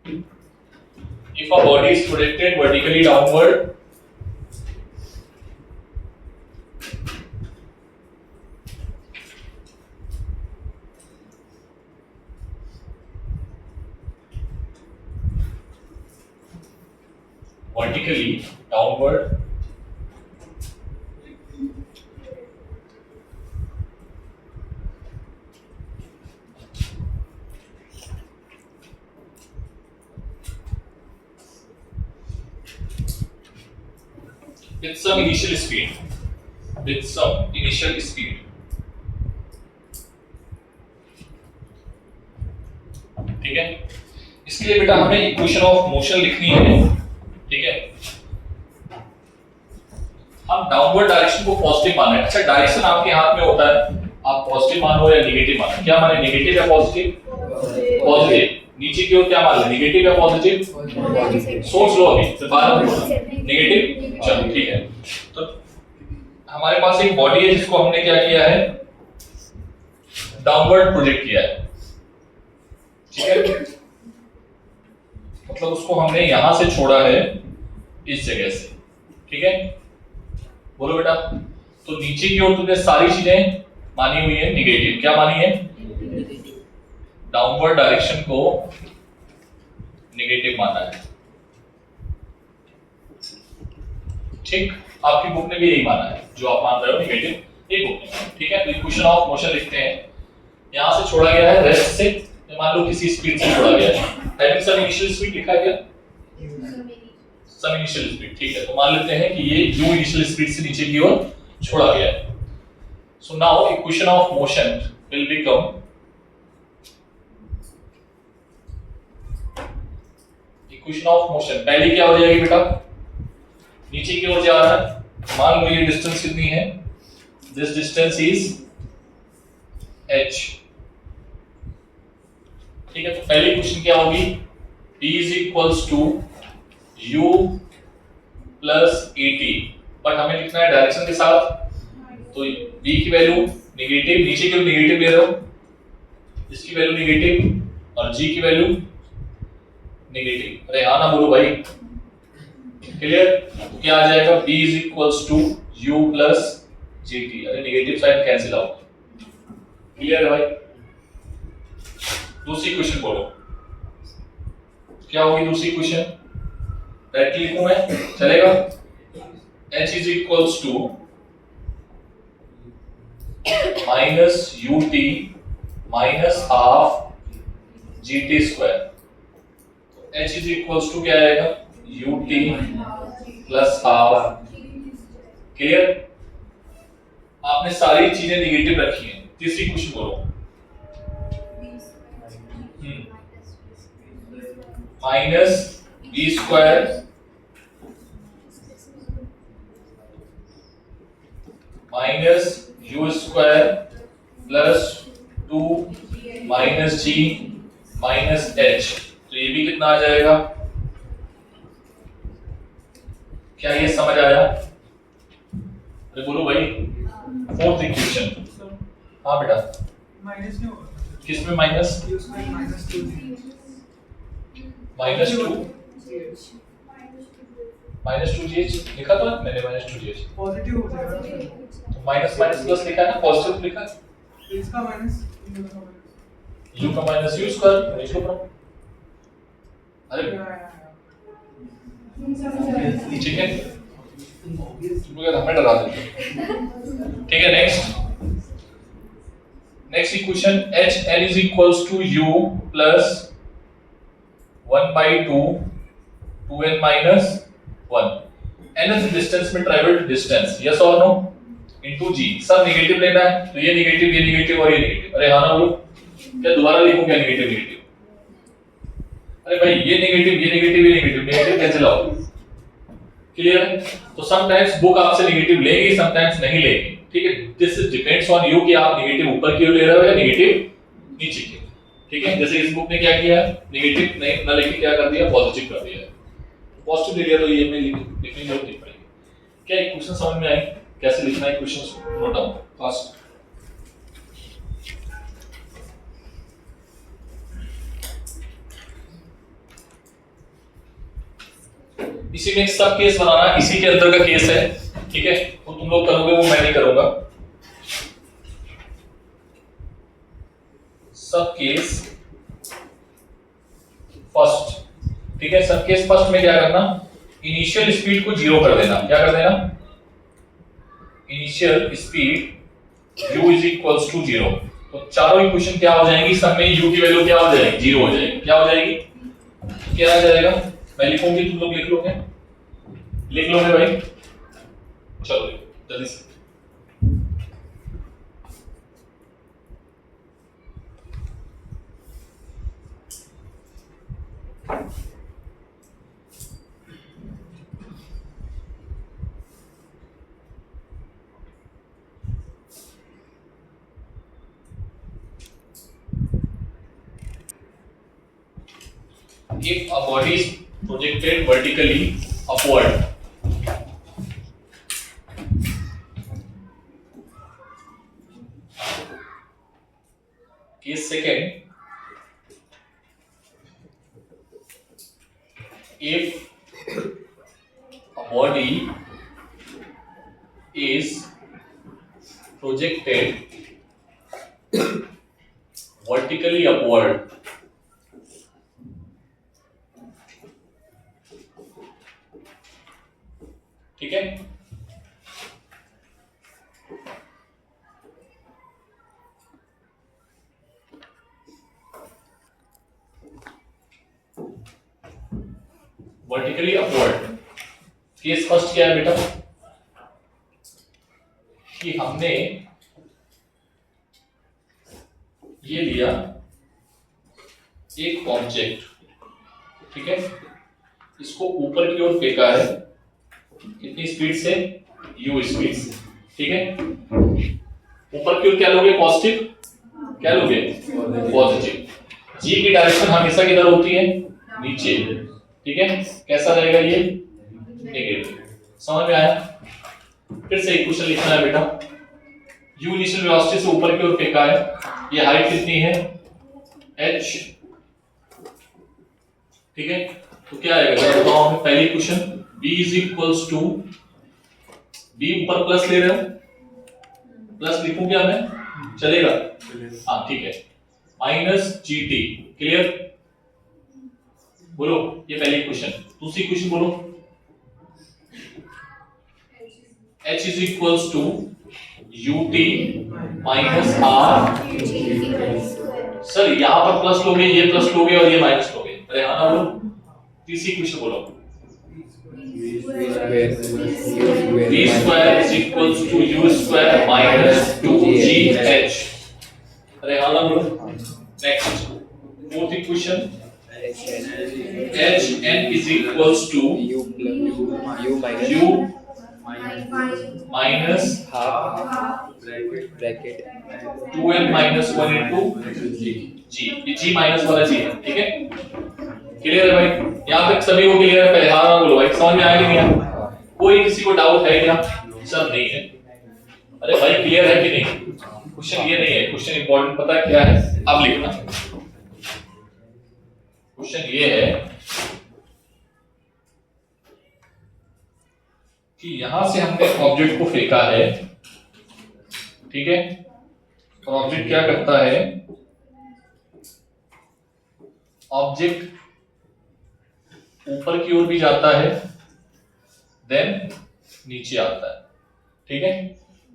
If a body is projected vertically downward, with some initial speed, ठीक है। इसके लिए बेटा हमें इक्वेशन ऑफ मोशन लिखनी है, ठीक है। हम डाउनवर्ड डायरेक्शन को पॉजिटिव माने। अच्छा, डायरेक्शन आपके हाथ में होता है, आप पॉजिटिव मानो या नेगेटिव मानो। क्या माने, नेगेटिव या पॉजिटिव? पॉजिटिव। नीचे की ओर क्या मान ले, नेगेटिव या पॉजिटिव? सोच लो अभी, फिर बाद में नेगेटिव। चलो ठीक है। तो हमारे पास एक बॉडी है जिसको हमने क्या किया है, डाउनवर्ड प्रोजेक्ट किया है, ठीक है। मतलब उसको हमने यहां से छोड़ा है, इस जगह से, ठीक है। बोलो बेटा। तो नीचे की ओर तुमने सारी चीजें मानी हुई है नेगेटिव। क्या मानी है? डाउनवर्ड डायरेक्शन को नेगेटिव माना है, ठीक। आपकी बुक ने भी यही माना है, जो आप मान रहे हो नेगेटिव, एक बुक ने, ठीक है। तो इक्वेशन ऑफ मोशन लिखते हैं। यहां से छोड़ा गया है रेस्ट से, मान लो किसी स्पीड से छोड़ा गया है, हैविंग सम इनिशियल स्पीड लिखा है क्या? सम इनिशियल स्पीड, ठीक है। तो मान लेते हैं कि ये u इनिशियल स्पीड से नीचे की ओर छोड़ा गया है। So now equation of motion will become equation of motion पहली क्या हो जाएगी बेटा? नीचे की ओर जा रहा है, मान लो ये डिस्टेंस कितनी है, दिस डिस्टेंस इज h, ठीक है। तो पहली क्वेश्चन क्या होगी, d is equals to u plus at, but हमें लिखना है डायरेक्शन के साथ। तो v की वैल्यू नेगेटिव, नीचे की ओर नेगेटिव ले रहा हूं, इसकी वैल्यू नेगेटिव और g की वैल्यू नेगेटिव। अरे हाँ ना बोलो भाई, क्लियर? तो क्या आ जाएगा, b is equals to u plus gt। अरे negative sign cancel out, clear है भाई? दूसरी क्वेश्चन बोलो, क्या होगी दूसरी क्वेश्चन? डायरेक्टली लिखूं मैं, चलेगा? h is equals to minus ut minus half gt square. तो h इज इक्वल्स टू क्या आएगा, ut प्लस हाफ, क्लियर? आपने सारी चीजें नेगेटिव रखी हैं। तीसरी क्वेश्चन बोलो, minus B square minus U square plus 2 minus G minus H. तो ये भी कितना आ जाएगा? क्या ये समझ आया? अरे बोलो भाई। फोर्थ इक्वेशन, हाँ बेटा, माइनस क्यों होगा? किसमें माइनस? माइनस टू जी एच लिखा तो मैंने, माइनस टू जी एच पॉजिटिव हो जाएगा। तो माइनस माइनस प्लस लिखा है ना, पॉजिटिव लिखा है। तो इसका माइनस, u का माइनस यू स्क्वायर लिखो ब्रो। अरे ठीक है, तुम लोग हमें डरा देते हो, ठीक है। Next equation, h l is equals to u plus 1 by 2 2n minus 1। nth distance में ट्रैवल्ड डिस्टेंस, यस और नो, इनटू g। सब नेगेटिव लेना है, तो ये नेगेटिव और ये नेगेटिव। अरे हाँ ना बोलो, क्या दोबारा लिखूं क्या नेगेटिव? अरे भाई ये नेगेटिव कैंसिल आउट, क्लियर है? तो समटाइम्स बुक आपसे नेगेटिव लेगी, समटाइम्स नहीं लेगी, ठीक है। दिस डिपेंड्स ऑन यू कि आप नेगेटिव ऊपर की ओर ले रहे हो या नेगेटिव नीचे की, ठीक है। जैसे इस बुक ने क्या किया, नेगेटिव नहीं ना लेके क्या कर दिया, पॉजिटिव कर दिया। पॉजिटिव ले लिया तो ये में लिखने की जरूरत नहीं पड़ेगी। क्या इक्वेशन समझ में आई? कैसे लिखना है इक्वेशन, नोट डाउन फास्ट। इसी में एक सब केस बनाना, इसी के अंदर का केस है, ठीक है, तो तुम लोग करोगे, वो मैं नहीं करूंगा। सब केस फर्स्ट, ठीक है, सब केस फर्स्ट में क्या करना, इनिशियल स्पीड को जीरो कर देना। क्या कर देना, initial speed u is equals to zero. तो चारों इक्वेशन क्या हो जाएंगी, सब में u की वैल्यू क्या हो जाएगी, जीरो हो जाएगी। क्या हो जाएगी, क्या आ जाएगा, मैं लिखूंगी, तुम लोग लिख लोगे, लिख लोगे भाई, चलो जल्दी से। If a body is projected vertically upward, case second, if a body is projected vertically upward, ठीक है, वर्टिकली अपवर्ड। केस फर्स्ट क्या है बेटा, कि हमने ये लिया एक ऑब्जेक्ट, ठीक है, इसको ऊपर की ओर फेंका है, कितनी स्पीड से, u स्पीड से, ठीक है, ऊपर की ओर क्या लोगे, पॉजिटिव, क्या लोगे, पॉजिटिव। g की डायरेक्शन हमेशा किधर होती है, नीचे, ठीक है, कैसा रहेगा ये, नेगेटिव। समझ में आया, फिर से इक्वेशन लिखना है बेटा, u इनिशियल वेलोसिटी से ऊपर की ओर फेंका है, ये हाइट कितनी है, h, ठीक है, तो क्या आएगा, जरा बताओ हमें, पहली equation b is equals to, b ऊपर प्लस ले रहे हो, प्लस लिखूं क्या मैं, चलेगा, हाँ ठीक है, माइनस gt, क्लियर, बोलो, ये पहली इक्वेशन। दूसरी इक्वेशन बोलो, h is equals to ut minus r, sir यहां पर प्लस लोगे, ये प्लस लोगे और ये माइनस लोगे, अरे हाँ ना बोलो। तीसरी इक्वेशन बोलो, v square is equals to u square minus 2gh, अरे हाँ ना बोलो। Next fourth equation, hn is equals to u minus u minus half bracket 2n minus 1 into g, ये g माइनस वाला g है, ठीक है, क्लियर है भाई, यहाँ तक सभी को क्लियर है, पहले हाँ ना बोलो भाई, समझ में आया कि नहीं आया, कोई किसी को डाउट है क्या, सब नहीं है, अरे भाई क्लियर है कि नहीं, क्वेश्चन ये नहीं है, क्वेश्चन इंपॉर्टेंट पता है क्या है, अब लिखना, क्वेश्चन ये है कि यहां से हमने ऑब्जेक्ट को फेंका है, ठीक है, और ऑब्जेक्ट क्या करता है, ऑब्जेक्ट ऊपर की ओर भी जाता है, देन नीचे आता है, ठीक है,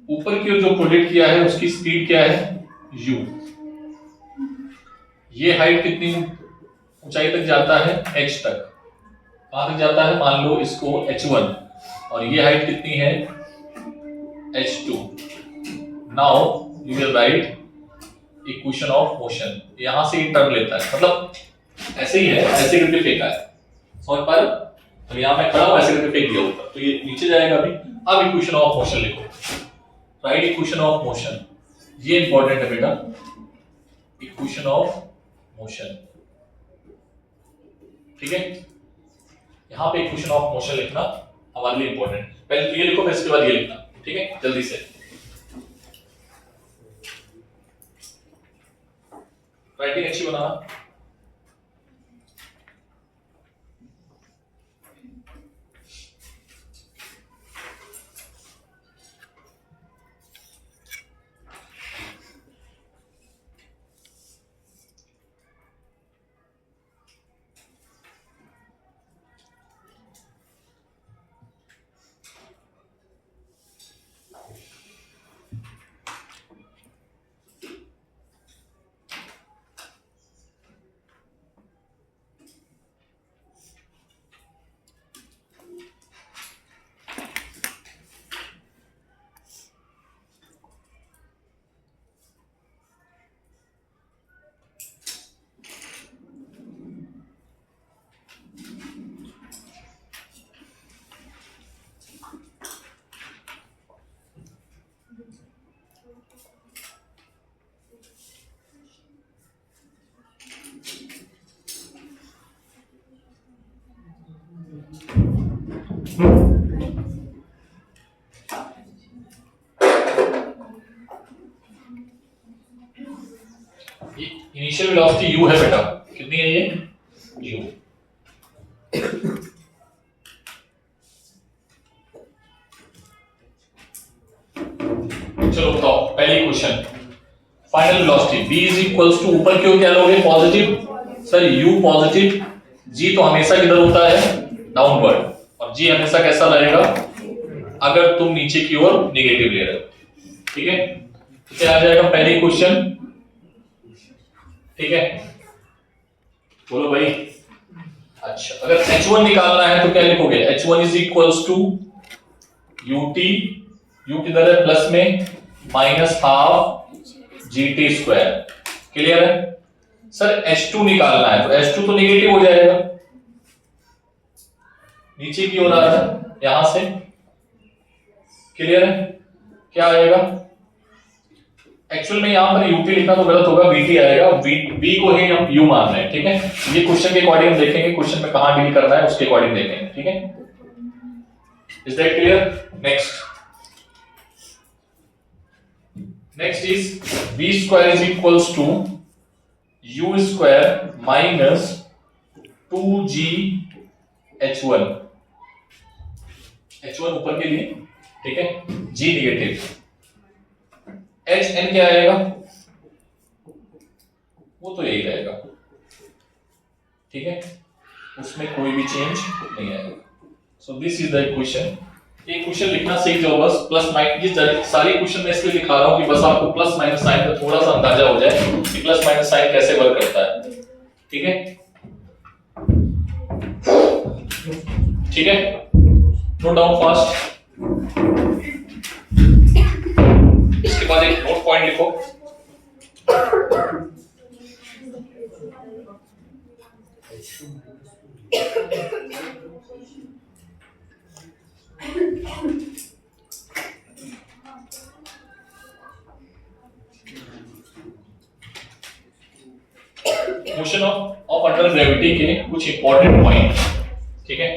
ऊपर की ओर जो प्रोजेक्ट किया है उसकी स्पीड क्या है, u, ये हाइट कितनी ऊंचाई तक जाता है, h तक, कहां तक जाता है, मान लो इसको h1, और ये हाइट कितनी है, h2। Now you will write equation of motion, यहां से ये टर्म लेता है, मतलब ऐसे ही है, ऐसे करके फेंका है, समझ पा रहे हो, तो यहां मैं खड़ा हूं, ऐसे करके फेंक दिया ऊपर, तो ये नीचे जाएगा अभी। अब इक्वेशन ऑफ मोशन लिखो, राइट इक्वेशन ऑफ मोशन, ये इंपॉर्टेंट है बेटा, इक्वेशन ऑफ मोशन, ठीक है, यहां पे इक्वेशन ऑफ मोशन लिखना हमारे लिए इंपॉर्टेंट, पहले तो ये लिखो, फिर इसके बाद ये लिखना, ठीक है, जल्दी से राइटिंग अच्छी बनाना। इनिशियल वेलोसिटी u है बेटा, कितनी है ये u। चलो बताओ पहली question, final velocity v is equals to, ऊपर की ओर क्या लोगे positive, sir u positive, g तो हमेशा किधर होता है डाउनवर्ड, और g हमेशा कैसा रहेगा अगर तुम नीचे की ओर नेगेटिव ले रहे हो, ठीक है। तो क्या आ जाएगा पहली क्वेश्चन, ठीक है, बोलो भाई। अच्छा अगर h1 निकालना है तो क्या लिखोगे, h1 is equals to ut, u किधर है प्लस में, minus half gt square, clear है। सर h2 निकालना है तो h2 तो नेगेटिव हो जाएगा, नीचे की ओर आ रहा है यहां से, क्लियर है। क्या आएगा, एक्चुअल में यहां पर ut लिखना तो गलत होगा, vt आएगा, v को ही हम u मान रहे हैं, ठीक है। ये क्वेश्चन के अकॉर्डिंग देखेंगे, क्वेश्चन में कहां डील करना है उसके अकॉर्डिंग देखेंगे, ठीक है। Is that clear. Next is v square is equals to u square minus 2g h1, h1 ऊपर के लिए, ठीक है, g नेगेटिव, hn क्या आएगा, वो तो यही रहेगा, ठीक है, उसमें कोई भी चेंज नहीं आएगा। So this is the equation. ये क्वेश्चन लिखना सीख जाओ बस, प्लस माइनस, ये सारी क्वेश्चन मैं इसलिए लिखा रहा हूं कि बस आपको प्लस माइनस साइन का थोड़ा सा अंदाजा हो जाए कि प्लस माइनस साइन कैसे वर्क करता है, ठीक है, ठीक है। नोट डाउन फास्ट, इसके बाद एक नोट पॉइंट लिखो, मोशन ऑफ अंडर ग्रेविटी के कुछ इंपॉर्टेंट पॉइंट, ठीक है।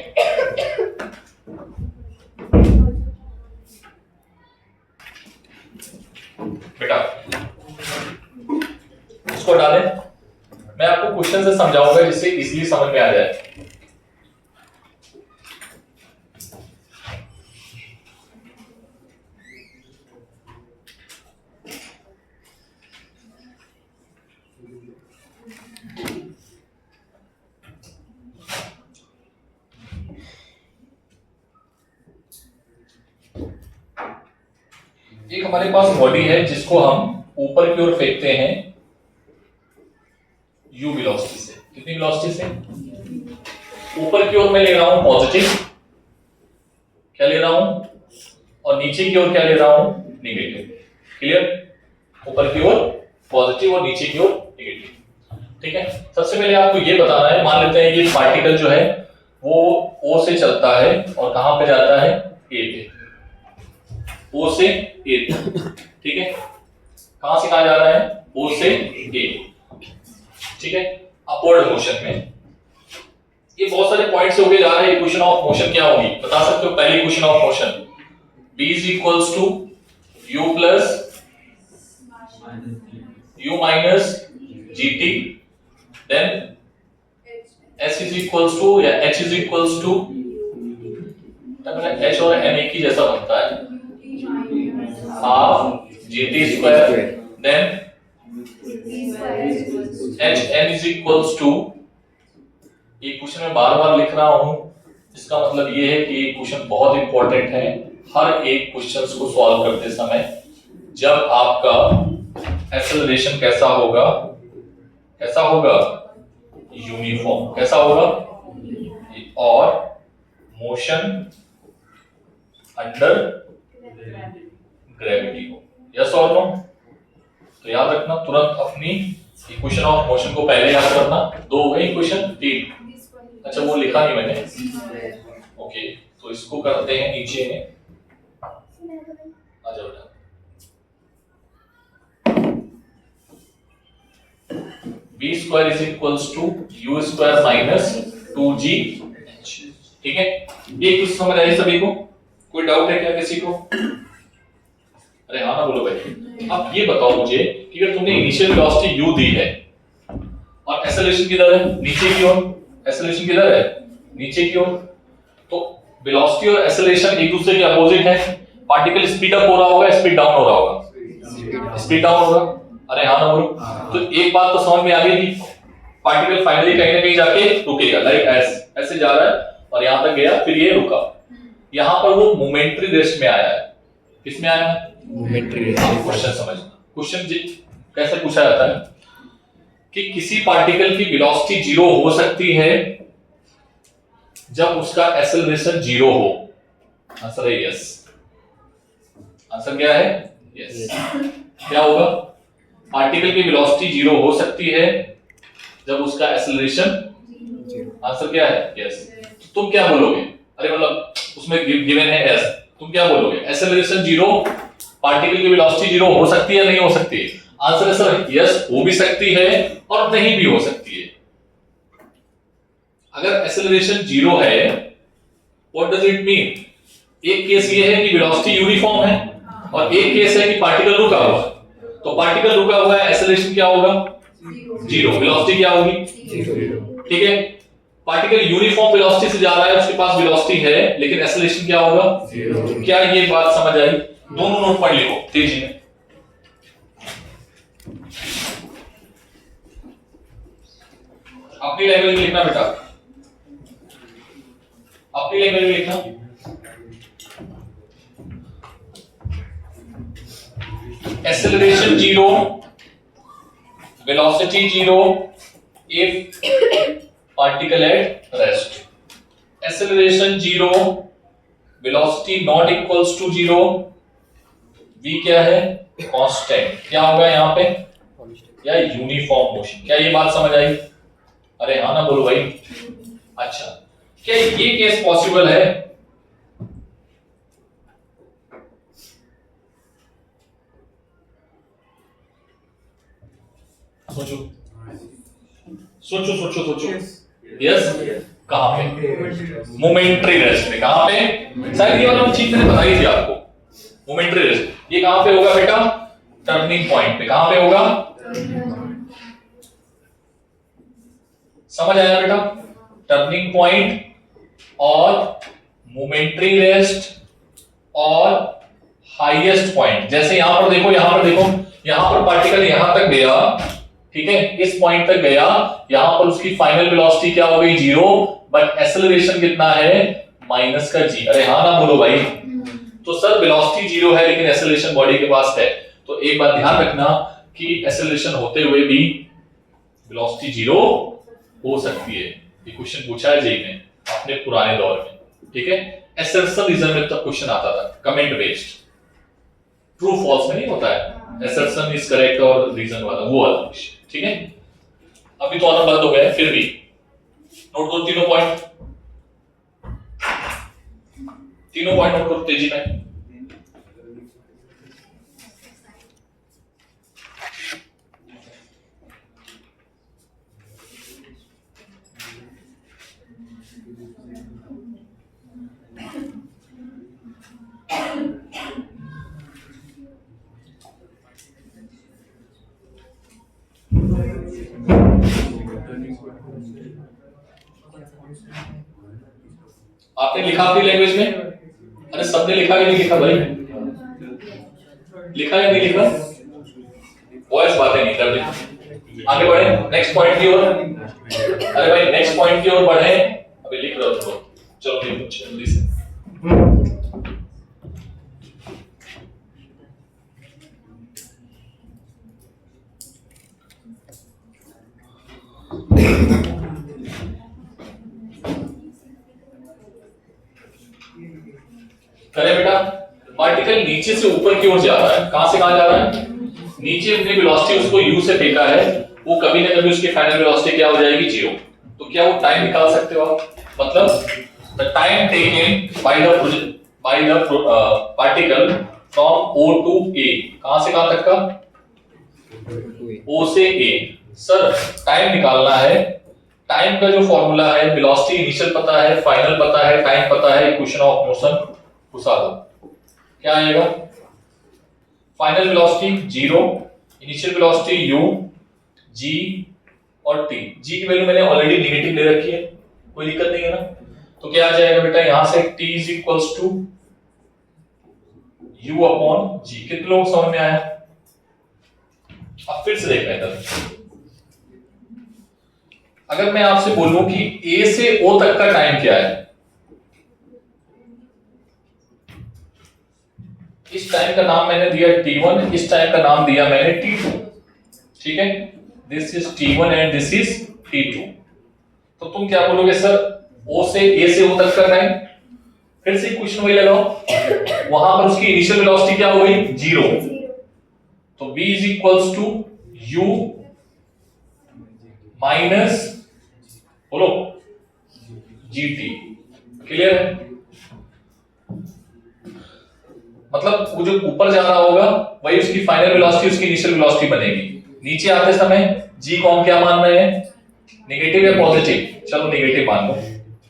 बेटा इसको डालें, मैं आपको क्वेश्चन से समझाऊंगा जिससे इजीली समझ में आ जाए। एक हमारे पास बॉडी है जिसको हम ऊपर की ओर फेंकते हैं u वेलोसिटी से, कितनी वेलोसिटी से, ऊपर की ओर मैं ले रहा हूं पॉजिटिव, क्या ले रहा हूं, और नीचे की ओर क्या ले रहा हूं नेगेटिव, क्लियर। ऊपर की ओर पॉजिटिव और नीचे की ओर नेगेटिव, ठीक है। सबसे पहले आपको ये बताना है, मान लेते हैं ये पार्टिकल जो है वो O से चलता है और कहां पे जाता है A पे, O से A, ठीक है, कहां से कहां जा रहा है, O से A, ठीक है, अपवर्ड मोशन में। ये बहुत सारे पॉइंट्स होके जा रहे हैं। इक्वेशन ऑफ मोशन क्या होगी बता सकते हो, पहली equation of motion B is equals to U plus U minus GT, then S is equals to या H is equals to, H और N एक ही जैसा बनता है, half GT square, then HN is equals to, ये question मैं बार बार लिख रहा हूं, इसका मतलब ये है कि ये क्वेश्चन बहुत इंपॉर्टेंट है। हर एक क्वेश्चंस को सॉल्व करते समय जब आपका एक्सेलरेशन कैसा होगा, कैसा होगा, यूनिफॉर्म, कैसा होगा, और मोशन अंडर ग्रेविटी हो, यस और नो। तो याद रखना, तुरंत अपनी इक्वेशन ऑफ मोशन को पहले याद करना। दो हो गई इक्वेशन, तीन, अच्छा वो लिखा नहीं मैंने, ओके, तो इसको करते हैं नीचे में, आ जाओ बेटा। b square is equals to u square minus 2g, ठीक है। ये कुछ समझ आई सभी को? कोई डाउट है क्या किसी को? अरे हाँ ना बोलो भाई। अब ये बताओ मुझे कि अगर तुमने इनिशियल वेलोसिटी u दी है और एक्सेलरेशन किधर है? नीचे की ओर। एक्सेलरेशन किधर है? नीचे की ओर। तो वेलोसिटी और एक्सेलरेशन एक दूसरे के अपोजिट है। पार्टिकल स्पीड अप हो रहा होगा, स्पीड डाउन हो रहा होगा? स्पीड डाउन होगा। अरे हाँ ना बोलो। तो एक बात तो समझ में आ गई कि पार्टिकल फाइनली कहीं ना कहीं जाके रुकेगा, लाइक ऐसे जा रहा है और यहां तक गया, फिर ये रुका। यहां पर वो मोमेंटरी रेस्ट में आया है। किसमें आया है? मोमेंटरी क्वेश्चन समझना। क्वेश्चन कैसे पूछा जाता है कि किसी पार्टिकल की वेलोसिटी जीरो हो सकती है जब उसका एक्सेलरेशन जीरो हो। आंसर है यस। आंसर क्या है? यस। क्या होगा? पार्टिकल की वेलोसिटी जीरो हो सकती है जब उसका एक्सेलरेशन जीरो। आंसर क्या है? यस। तो तुम क्या बोलोगे? अरे मतलब उसमें गिवन है एस, तुम क्या बोलोगे? एक्सेलरेशन जीरो, पार्टिकल की वेलोसिटी जीरो हो सकती है या नहीं हो सकती है? आंसर है सर यस, हो भी सकती है और नहीं भी हो सकती है। अगर एक्सेलरेशन जीरो है, व्हाट डज इट मीन? एक केस ये है कि वेलोसिटी यूनिफॉर्म है और एक केस है कि पार्टिकल रुका हुआ है। तो पार्टिकल रुका हुआ है, एक्सेलरेशन क्या होगा? जीरो। वेलोसिटी क्या होगी? जीरो। ठीक है। पार्टिकल यूनिफॉर्म वेलोसिटी से जा रहा है, उसके पास वेलोसिटी है, लेकिन एक्सेलरेशन क्या होगा? जीरो। क्या ये बात समझ आई? दोनों नोट पढ़ लिखो तेजी में। अपनी लैंग्वेज में लिखना बेटा, अपनी लैंग्वेज में लिखना। Acceleration zero, velocity zero if particle at rest. Acceleration zero, velocity not equals to zero, v क्या है? कांस्टेंट। क्या होगा यहाँ पे? या यूनिफॉर्म मोशन। क्या ये बात समझ आई? अरे हाँ ना बोलो भाई। अच्छा, क्या ये केस पॉसिबल है? सोचो सोचो सोचो सोचो। यस। कहां पे? मोमेंटरी रेस्ट में। कहां पे? शायद ये वाला चीज मैंने बताई थी आपको। मोमेंटरी रेस्ट ये कहां पे होगा बेटा? टर्निंग पॉइंट पे। कहां पे होगा? समझ आया बेटा? टर्निंग पॉइंट और मोमेंटरी रेस्ट और हाईएस्ट पॉइंट। जैसे यहां पर देखो, यहां पर देखो, यहां पर पार्टिकल यहां तक गया, ठीक है, इस पॉइंट तक गया, यहां पर उसकी फाइनल वेलोसिटी क्या हो गई? जीरो, बट एक्सेलरेशन कितना है? माइनस का जी। अरे हाँ ना बोलो भाई। तो सर वेलोसिटी जीरो है लेकिन एक्सेलरेशन बॉडी के पास है, तो एक बात ध्यान रखना कि एक्सेलरेशन होते हुए भी वेलोसिटी जीरो हो सकती है। ये क्वेश्चन पूछा है जेईई में अपने पुराने दौर में, ठीक है। एसर्शन रीजन में तब क्वेश्चन आता था, कमेंट बेस्ड, ट्रू फॉल्स में नहीं होता है, एसर्शन इज करेक्ट और रीजन वाला, वो वाला क्वेश्चन, ठीक है। अभी तो आना बंद हो गया फिर भी नोट करो तीनों पॉइंट, तीनों पॉइंट नोट करो तेजी में। आपने लिखा अपनी लैंग्वेज में? अरे सबने लिखा कि नहीं लिखा भाई? लिखा या नहीं लिखा? वॉइस बातें नहीं कर रही। आगे बढ़े नेक्स्ट पॉइंट की ओर। अरे भाई नेक्स्ट पॉइंट की ओर बढ़े, अभी लिख रहा हूं, चलो लिखो जल्दी से। करे बेटा, पार्टिकल नीचे से ऊपर की ओर जा रहा है, कहां से कहां जा रहा है? नीचे अपनी वेलोसिटी उसको u से फेंका है, वो कभी ना कभी उसकी फाइनल वेलोसिटी क्या हो जाएगी? जीरो। तो क्या वो टाइम निकाल सकते हो आप? मतलब the time taken by the particle from O to A, कहां से कहां तक का? O से A। सर टाइम निकालना है टाइम का जो फॉर्मूला है, वेलोसिटी इनिशियल पता है, फाइनल पता है, टाइम पता है, इक्वेशन ऑफ मोशन घुसा दो, क्या आएगा? Final velocity 0, initial velocity u, g और t। g की वैल्यू मैंने ऑलरेडी नेगेटिव ले रखी है, कोई दिक्कत नहीं है ना। तो क्या आ जाएगा बेटा, यहां से t is equals to u upon g। कितने लोग समझ में आया? अब फिर से देखना इधर। अगर मैं आपसे बोलूं कि a से o तक का टाइम क्या है, इस टाइम का नाम मैंने दिया t1, इस टाइम का नाम दिया मैंने t2, ठीक है? This is t1 and this is t2। तो तुम क्या बोलोगे सर, o से a से o तक का टाइम? फिर से इक्वेशन वही लगाओ, वहां पर उसकी इनिशियल वेलोसिटी क्या हो गई? 0। तो v is equals to u minus, बोलो, gt। क्लियर है? मतलब वो जो ऊपर जा रहा होगा वही उसकी फाइनल वेलोसिटी, उसकी इनिशियल वेलोसिटी बनेगी। नीचे आते समय g को हम क्या मान रहे हैं, नेगेटिव या पॉजिटिव? चलो नेगेटिव मान लो,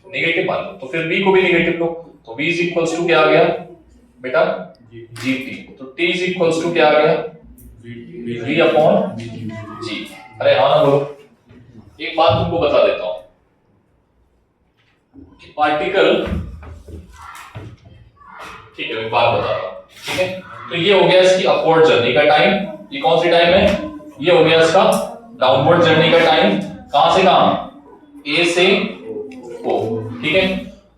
नेगेटिव मान लो, तो फिर v को भी नेगेटिव लो। तो v इज इक्वल्स टू क्या आ गया बेटा? gt। तो t इज इक्वल्स टू क्या आ गया? v upon g। अरे हाँ ना बोलो। एक बात तुमको बता देता हूं कि पार्टिकल, ठीक है मैं बात बता रहा हूं, ठीक है? तो ये हो गया इसकी अपवर्ड जर्नी का टाइम। ये कौन सी टाइम है? ये हो गया इसका डाउनवर्ड जर्नी का टाइम। कहां से कहां? ए से ओ, ठीक है?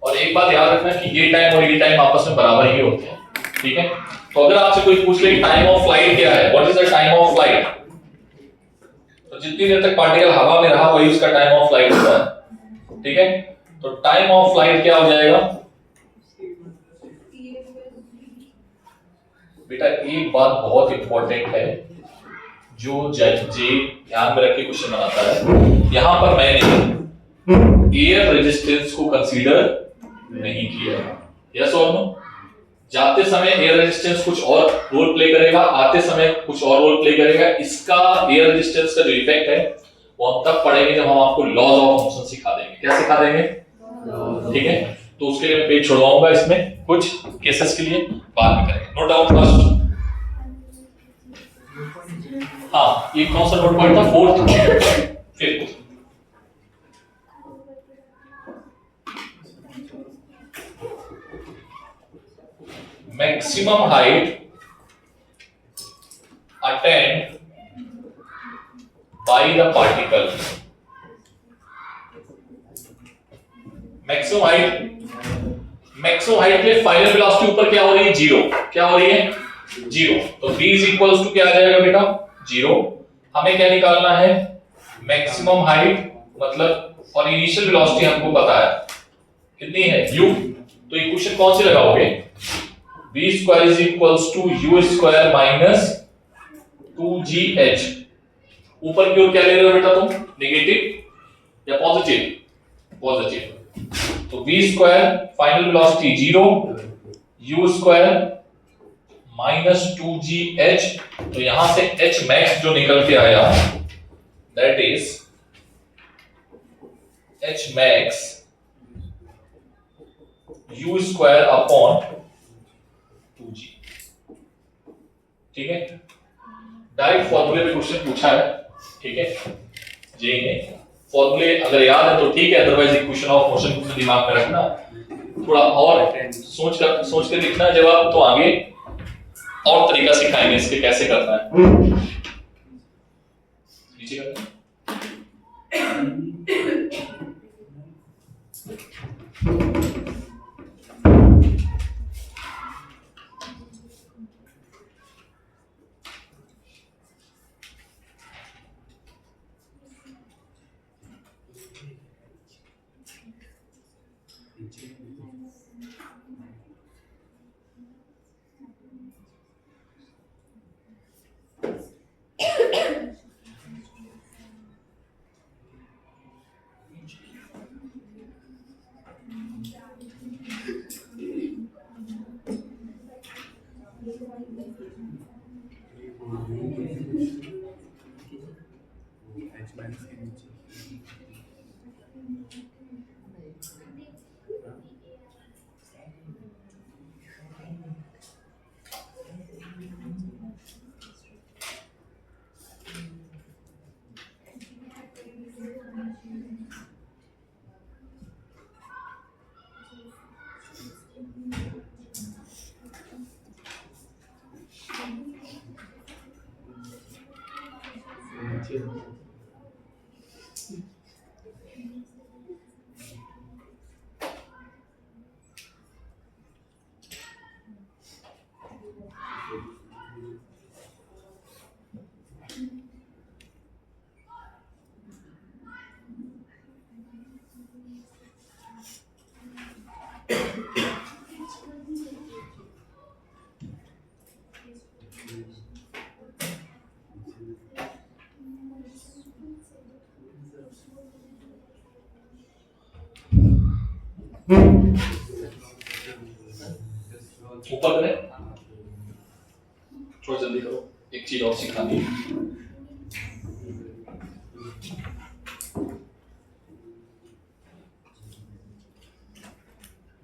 और एक बात याद रखना कि ये टाइम और ये टाइम आपस में बराबर ही होते हैं, ठीक है? तो अगर आपसे कोई पूछ ले टाइम ऑफ फ्लाइट क्या है, what is the time of flight, तो जितनी देर तक पार्टिकल हवा में रहा वही उसका टाइम ऑफ फ्लाइट होता है, ठीक है? तो टाइम ऑफ फ्लाइट क्या हो जाएगा बेटा? एक बात बहुत इंपॉर्टेंट है जो जी ध्यान में रख के क्वेश्चन बनाता है, यहां पर मैंने एयर रेजिस्टेंस को कंसीडर नहीं किया। यस और नो? जाते समय एयर रेजिस्टेंस कुछ और रोल प्ले करेगा, आते समय कुछ और रोल प्ले करेगा। इसका एयर रेजिस्टेंस का जो इफेक्ट है वो हम तब पढ़ेंगे जब हम आपको लॉज ऑफ मोशन सिखा देंगे। क्या सिखा देंगे? ठीक है? तो उसके लिए मैं पेज छुड़वाऊंगा इसमें कुछ केसेस के लिए, बाद में करेंगे। Note down first. हाँ, ये कौन सा नोट पॉइंट था? Fourth, fifth. Maximum height attend by the particle. Maximum height के फाइनल वेलोसिटी ऊपर क्या हो रही है? 0। क्या हो रही है? 0। तो v इज इक्वल्स टू क्या आ जाएगा बेटा? 0। हमें क्या निकालना है? मैक्सिमम हाइट मतलब, और इनिशियल वेलोसिटी हमको पता है कितनी है? u। तो इक्वेशन कौन सी लगाओगे? v square is equals to u square minus 2gh। ऊपर की ओर क्या ले रहे हो बेटा तुम? नेगेटिव या पॉजिटिव? पॉजिटिव। तो v square final velocity 0, u square minus 2gh। तो यहां से h मैक्स जो निकल के आया that is h max u square upon 2g। ठीक है? डायरेक्ट फॉर्मूले पे क्वेश्चन पूछा है, ठीक है? जे ने फॉर्मूले अगर याद है तो ठीक है, अदरवाइज इक्वेशन ऑफ मोशन को दिमाग में रखना, थोड़ा और सोच कर लिखना जवाब, तो आगे और तरीका सिखाएंगे इसके कैसे करना है। नीचे करना है। ऊपर करें, थोड़ा जल्दी करो, एक चीज और सिखानी है।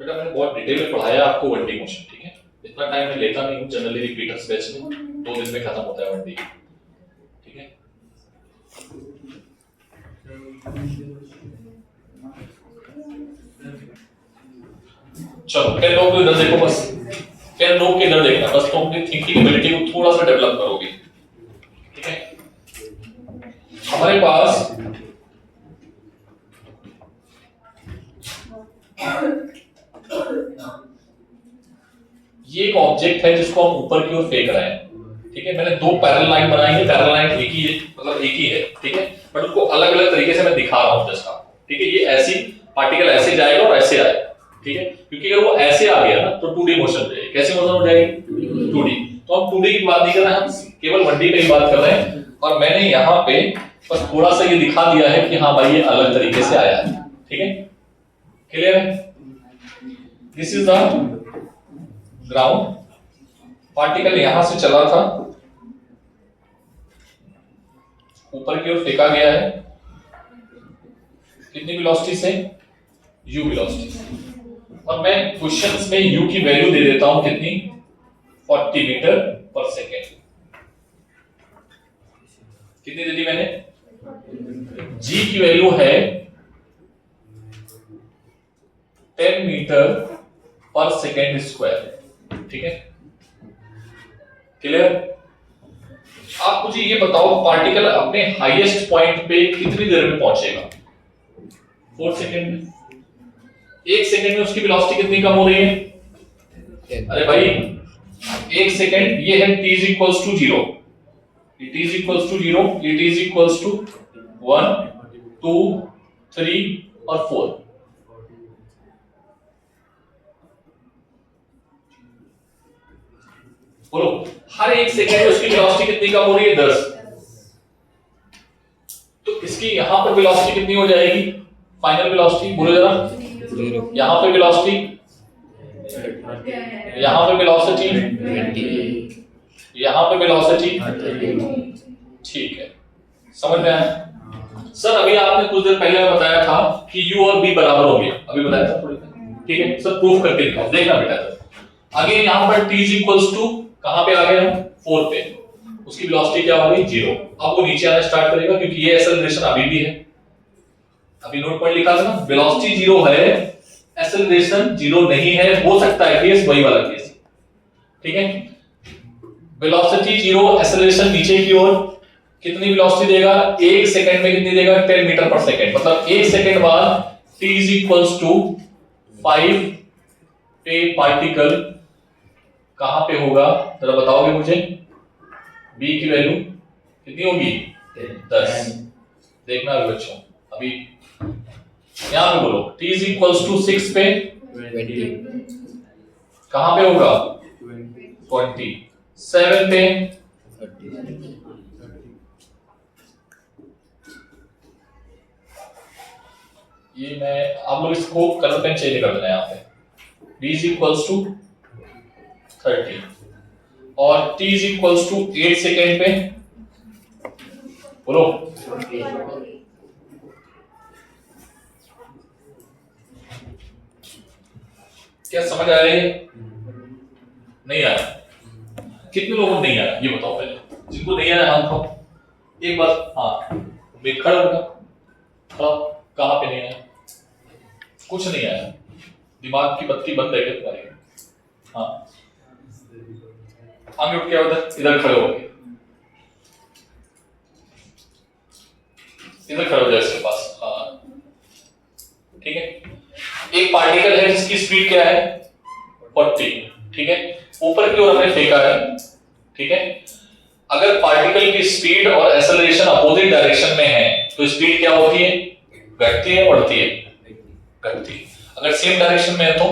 बेटा मैंने बहुत डिटेल में पढ़ाया आपको 1D मोशन, ठीक है? इतना टाइम मैं लेता नहीं हूँ जनरली रिपीटर्स बैच में, 2 दिन में खत्म होता है 1D, ठीक है? चलो कैन रोक को इधर देखो, बस कैन रोक के इधर देखना, बस तुम अपनी थिंकिंग एबिलिटी को थोड़ा सा डेवलप करोगे, ठीक है? हमारे पास ये एक ऑब्जेक्ट है जिसको हम ऊपर की ओर फेंक रहे हैं, ठीक है? मैंने 2 पैरेलल लाइन बनाई है, पैरेलल लाइन एक ही है, मतलब एक ही है, ठीक है? बट उसको अलग अलग तरीके से मैं दिखा रहा हूं जस्ट आपको, ठीक है? ये ऐसी पार्टिकल ऐसे जाएगा और ऐसे आएगा, ठीक है? क्योंकि अगर वो ऐसे आ गया ना तो 2D मोशन हो जाएगी। कैसी मोशन हो जाएगी? 2D। तो हम 2D की बात नहीं कर रहे हैं, हम केवल 1D की बात कर रहे हैं। और मैंने यहाँ पे बस थोड़ा सा ये दिखा दिया है कि हाँ भाई ये अलग तरीके से आया है, ठीक है? क्लियर है? This is the ground, particle यहां से चला था, ऊपर की ओर फेंका गया है, कितनी वेलोसिटी से? u वेलोसिटी से। और मैं क्वेश्चंस में u की वैल्यू दे देता हूं, कितनी? 40 मीटर पर सेकेंड। कितनी दे दी मैंने? g की वैल्यू है 10 मीटर पर सेकेंड स्क्वायर, ठीक है? क्लियर? आप मुझे ये बताओ, पार्टिकल अपने हाईएस्ट पॉइंट पे कितनी देर में पहुंचेगा? 4 सेकेंड में। 1 सेकेंड में उसकी वेलोसिटी कितनी कम हो रही है? अरे भाई 1 सेकेंड, ये है t is equals to 0, it is equals to 0, it is equals to 1, 2, 3 और 4। बोलो, हर 1 सेकेंड में उसकी वेलोसिटी कितनी कम हो रही है? 10। तो इसकी यहां पर वेलोसिटी कितनी हो जाएगी? फाइनल वेलोसिटी बोलो जरा। यहां पे वेलोसिटी, यहां पे वेलोसिटी 20, यहां पे वेलोसिटी, ठीक है? समझ में आया? सर अभी आपने कुछ देर पहले बताया था कि u और b बराबर होंगे, अभी बताया था थोड़ी देर, ठीक है? सर प्रूफ करके दिखाओ, देखना बेटा। आगे यहां पर t is equals to कहां पे आ गए हम? 4 पे। उसकी वेलोसिटी क्या हो गई? 0। अब वो नीचे आना स्टार्ट करेगा क्योंकि ये एक्सेलरेशन अभी भी है, अभी नोट पॉइंट लिखा था ना, वेलोसिटी 0 है, एक्सेलरेशन 0 नहीं है। हो सकता है केस वही वाला केस, ठीक है? वेलोसिटी 0, एक्सेलरेशन नीचे की ओर, कितनी वेलोसिटी देगा? 1 सेकंड में कितनी देगा? 10 मीटर पर सेकंड। मतलब 1 सेकंड बाद t is equals to 5 पे पार्टिकल कहां पे होगा? जरा बताओगे मुझे? b की वैल्यू कितनी होगी? 10। देखना अभी बच्चों, अभी यहां पे बोलो t is equals to 6 पे 20, कहां पे होगा? 20। 7 पे 30, ये मैं, आप लोग इसको कलर पेन चेंज कर देना यहाँ पे। b is equals to 30 और t is equals to 8 second पे बोलो। क्या समझ आ रही है? नहीं आया? कितने लोगों को नहीं आया ये बताओ पहले, जिनको नहीं आया हाथ उठाओ एक बार। हाँ खड़ा बेटा, खड़ा। कहाँ पे नहीं आया? कुछ नहीं आया, दिमाग की बत्ती बंद है क्या तुम्हारी? हाँ आगे उठ के आओ, इधर खड़े हो गए, इधर खड़े हो जाए इसके पास। हाँ ठीक है। एक पार्टिकल है जिसकी स्पीड क्या है? 40, ठीक है? ऊपर की ओर हमने फेंका है, ठीक है? अगर पार्टिकल की स्पीड और एक्सेलरेशन अपोजिट डायरेक्शन में है तो स्पीड क्या होती है? घटती है बढ़ती है? घटती। अगर सेम डायरेक्शन में है तो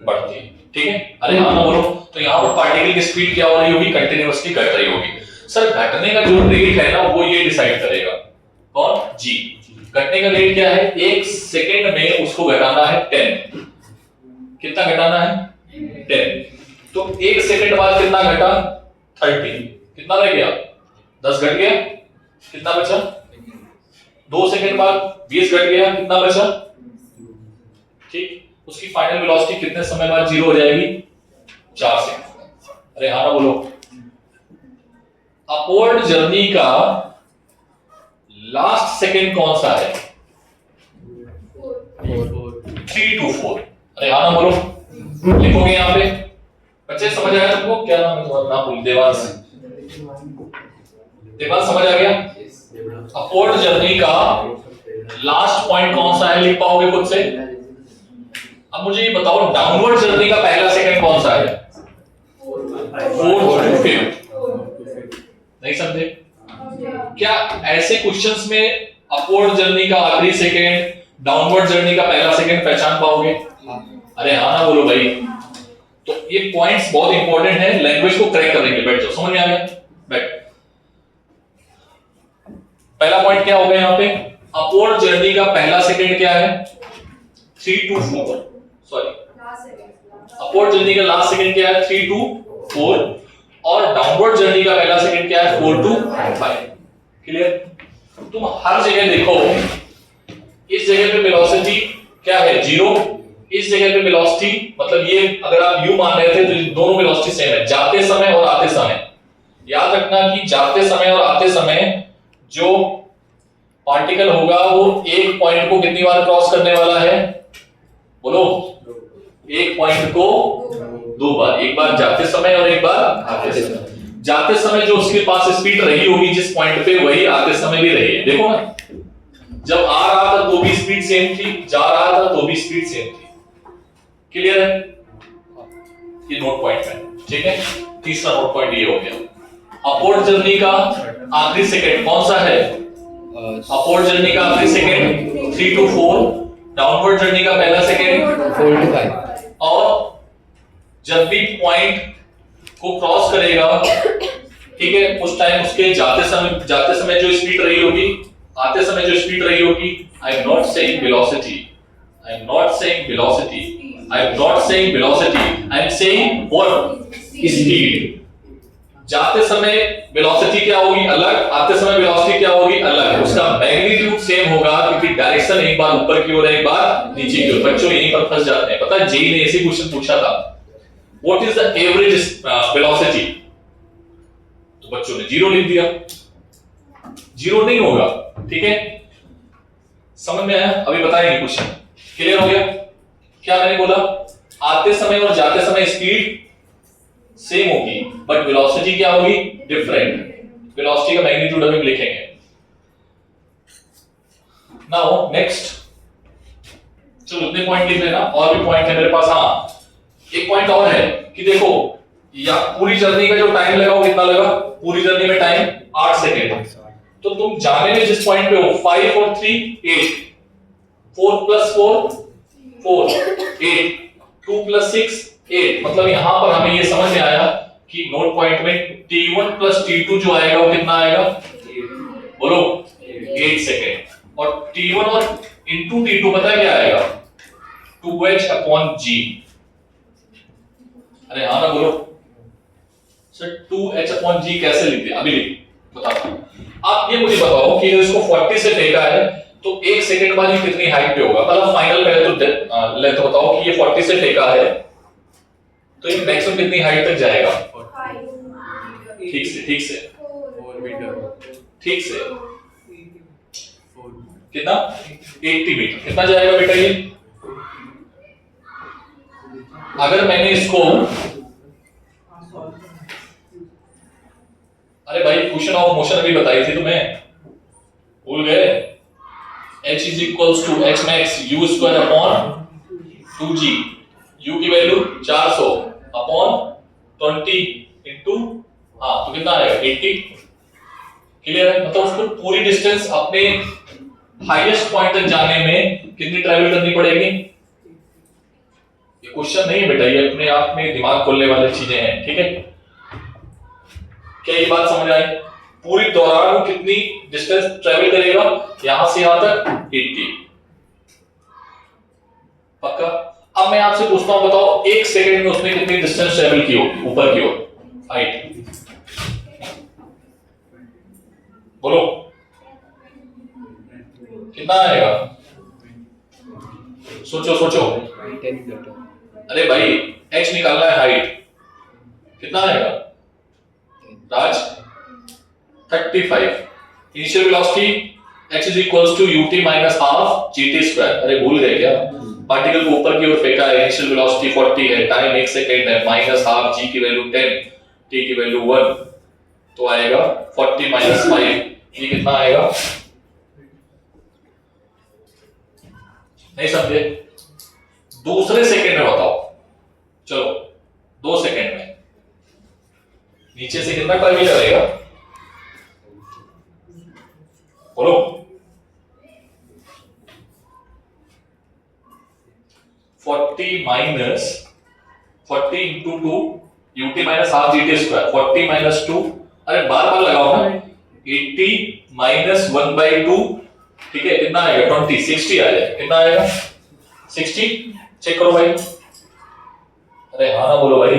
बढ़ती है, ठीक है? अरे हाँ ना बोलो। तो यहाँ पर पार्टिकल की स्पीड क्या हो रही होगी? कंटिन्यूअसली घट रही होगी। सर घटने का जो रेट है ना वो ये डिसाइड करेगा, कौन? जी। घटने का रेट क्या है? 1 सेकेंड में उसको घटाना है 10, कितना घटाना है 10। तो 1 सेकंड बाद कितना घटा 30, कितना रह गया 10 घट गया, कितना बचा 2 सेकंड बाद 20 घट गया, कितना बचा, ठीक। उसकी फाइनल वेलोसिटी कितने समय बाद जीरो हो जाएगी 4 सेकंड। अरे हाँ ना बोलो। अपवर्ड जर्नी का लास्ट सेकंड कौन सा है 3 to 4। अरे हाँ ना बोलो, लिखोगे यहाँ पे। बच्चे समझ आया तुमको, क्या नाम है तुम्हारा, नाम भूल, देवांश, देवांश समझ आ गया। अपवर्ड जर्नी का लास्ट पॉइंट कौन सा है, लिख पाओगे खुद से। अब मुझे ये बताओ डाउनवर्ड जर्नी का पहला सेकंड कौन सा है 4 to 5। नहीं समझे क्या? ऐसे क्वेश्चंस में अपवर्ड जर्नी का आखिरी सेकंड, डाउनवर्ड जर्नी का पहला सेकंड पहचान पाओगे? अरे हाँ ना बोलो भाई। तो ये पॉइंट्स बहुत इंपॉर्टेंट है, लैंग्वेज को क्रैक करेंगे। बैठ जाओ, समझ में आ गया? बैठ। पहला पॉइंट क्या हो गया यहाँ पे, अपवर्ड जर्नी का पहला सेकंड क्या है 3 to 4, सॉरी अपवर्ड जर्नी का लास्ट सेकंड क्या है 3 to 4, और डाउनवर्ड जर्नी का पहला सेकंड क्या है 4 to 5। क्लियर? तुम हर जगह देखो, इस जगह पे वेलोसिटी क्या है 0, इस जगह पे वेलोसिटी, मतलब ये अगर आप u मान रहे थे तो दोनों वेलोसिटी सेम है, जाते समय और आते समय। याद रखना कि जाते समय और आते समय जो पार्टिकल होगा वो एक पॉइंट को कितनी बार क्रॉस करने वाला है, बोलो। एक पॉइंट को 2 बार, एक बार जाते समय और एक बार आते समय। जाते समय जो उसके पास स्पीड रही होगी जिस पॉइंट पे, वही आते समय भी रही है। देखो ना, जब आ रहा था तो भी स्पीड सेम थी, जा रहा था तो भी स्पीड सेम थी। क्लियर है? ये नोट पॉइंट है, ठीक है। तीसरा नोट पॉइंट ये हो गया। अपवर्ड जर्नी का आखिरी सेकंड कौन सा है? अपवर्ड जर्नी का आखिरी सेकंड 3 to 4, डाउनवर्ड जर्नी का पहला सेकंड 4 to 5। और जब भी पॉइंट को क्रॉस करेगा, ठीक है, उस टाइम उसके जाते समय जो स्पीड रही होगी, आते समय जो स्पीड रही होगी, I am not saying velocity, I am not saying velocity, I am not saying velocity, I am saying what, speed. जाते समय वेलोसिटी क्या होगी अलग, आते समय वेलोसिटी क्या होगी अलग, उसका मैग्नीट्यूड सेम होगा क्योंकि डायरेक्शन एक बार ऊपर की ओर है, एक बार नीचे की ओर। बच्चों यहीं पर फंस जाते हैं, पता है जेई ने ऐसे क्वेश्चन पूछा था, what is the average velocity, तो बच्चों ने 0 लिख दिया। 0 नहीं होगा, ठीक है। समझ में आया? अभी बताएंगे क्वेश्चन। क्लियर हो गया? क्या मैंने बोला, आते समय और जाते समय स्पीड सेम होगी बट वेलोसिटी क्या होगी डिफरेंट। वेलोसिटी का मैग्नीट्यूड हम लिखेंगे। नाउ नेक्स्ट, चलो इतने पॉइंट लिख लेना, और भी पॉइंट है मेरे पास। हाँ, एक पॉइंट और है कि देखो, या पूरी जर्नी का जो टाइम लगा वो कितना लगा, पूरी जर्नी में टाइम 8 सेकंड। तो तुम जाने में जिस पॉइंट पे हो 5 और 3 8, 4 + 4 4 8, 2 + 6 8, मतलब यहां पर हमें ये समझ में आया कि नोट पॉइंट में t1 + t2 जो आएगा वो कितना आएगा, बोलो 8 सेकंड। और t1 और into t2 पता है क्या आएगा 2h/g। अरे हाँ ना बोलो सर, 2h/g कैसे लिखते हैं, अभी लिख बताता हूं। आप ये मुझे बताओ कि इसको 40 से फेंका है तो 1 सेकंड बाद ये कितनी हाइट पे होगा, मतलब फाइनल पहले तो लेंथ बताओ कि ये 40 से फेंका है तो ये मैक्सिमम कितनी हाइट तक जाएगा, ठीक से 4 मीटर, ठीक से कितना 80 मीटर कितना जाएगा बेटा ये। अगर मैंने इसको, अरे भाई क्वेश्चन ऑफ मोशन अभी बताई थी तुम्हें, भूल गए। h = h max u² / 2g, u की वैल्यू 400 / 20 इंटू, हाँ तो कितना आएगा 80। क्लियर है? मतलब उसको पूरी डिस्टेंस अपने हाईएस्ट पॉइंट तक जाने में कितनी ट्रैवल करनी पड़ेगी। ये क्वेश्चन नहीं है बेटा, ये अपने आप में दिमाग खोलने वाली चीजें हैं, ठीक है। क्या ये बात समझ आई? पूरी दौरान वो कितनी डिस्टेंस ट्रैवल करेगा, यहां से यहां तक 80, पक्का। अब मैं आपसे पूछता हूं, बताओ 1 सेकंड में उसने कितनी डिस्टेंस ट्रेवल की हो ऊपर की ओर, हाइट, बोलो कितना आएगा? सोचो सोचो, 10 मीटर। अरे भाई h निकालना है, हाइट कितना आएगा राज? 35। Initial velocity h is equals to ut minus half gt square। अरे भूल गए क्या? पार्टिकल को ऊपर की ओर फेंका है, इनिशियल वेलोसिटी 40 है, टाइम 1 सेकंड है, माइनस हाफ, g की वैल्यू 10, t की वैल्यू 1, तो आएगा 40 माइनस 5, ये कितना आएगा? नहीं समझे? दूसरे सेकंड में बताओ, चलो 2 सेकंड में नीचे से कितना ट्रैवल करेगा, बोलो। Minus 40 into 2 ut minus half gt square, 40 minus 2, अरे बार बार लगाओ ना, 80 माइनस 1/2, ठीक है, कितना आएगा? 20, 60 आ जाए, कितना आएगा? 60, चेक करो भाई, अरे हाँ ना बोलो भाई,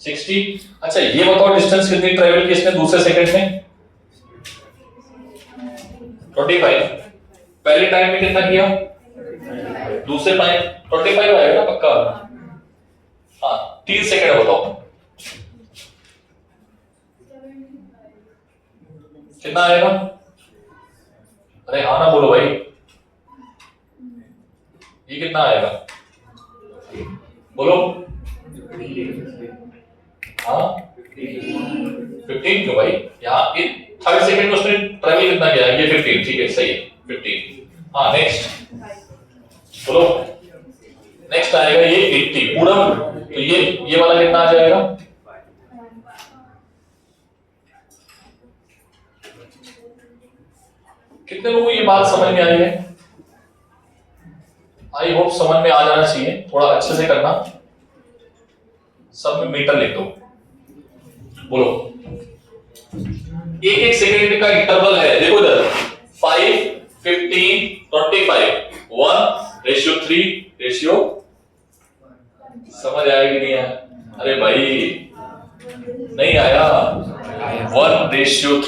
60। अच्छा ये बताओ डिस्टेंस कितनी ट्रेवल की इसने दूसरे सेकंड में? 25। पहले टाइम में कितना किया? दूसरे टाइम 25 आएगा ना पक्का? हाँ 3 सेकंड बताओ कितना आएगा? अरे हाँ ना बोलो भाई, ये कितना आएगा बोलो? हाँ 15 क्यों भाई? यहाँ 30 सेकंड में उसने ट्रैवल कितना किया? ये 15, ठीक है सही है 15। हाँ नेक्स्ट बोलो, नेक्स्ट आएगा ये 80 पूरा, तो ये वाला कितना आ जाएगा? कितने लोगों को ये बात समझ में आई है? आई होप समझ में आ जाना चाहिए, थोड़ा अच्छे से करना, सब में मीटर लिख दो, बोलो। एक सेकंड का इंटरवल है, देखो इधर 5, 15, 25, 1:3 समझ आया कि नहीं आया? अरे भाई नहीं आया, 1:3।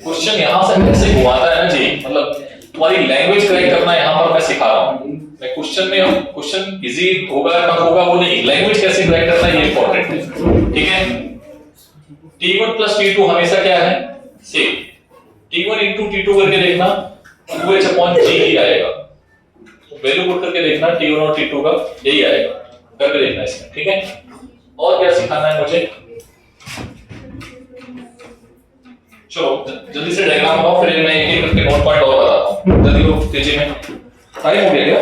क्वेश्चन यहां से कैसे घुमाना है ना जी, मतलब तुम्हारी लैंग्वेज करेक्ट करना यहाँ पर मैं सिखा रहा हूँ। मैं क्वेश्चन में, क्वेश्चन इजी होगा या कम होगा वो नहीं, लैंग्वेज कैसे करेक्ट करना ये इंपॉर्टेंट है, ठीक है। T1 प्लस T2 हमेशा क्या है? सेम। T1 इंटू T2 करके देखना, 2h/g ही आएगा, वैल्यू पुट करके देखना T1 और T2 का यही आएगा, करके देखना इसमें, ठीक है। और क्या सिखाना है मुझे? चलो जल्दी से डायग्राम बनाओ, फिर मैं एक एक करके नोट पॉइंट और बताता हूँ, जल्दी करो तेजी में, टाइम हो गया क्या?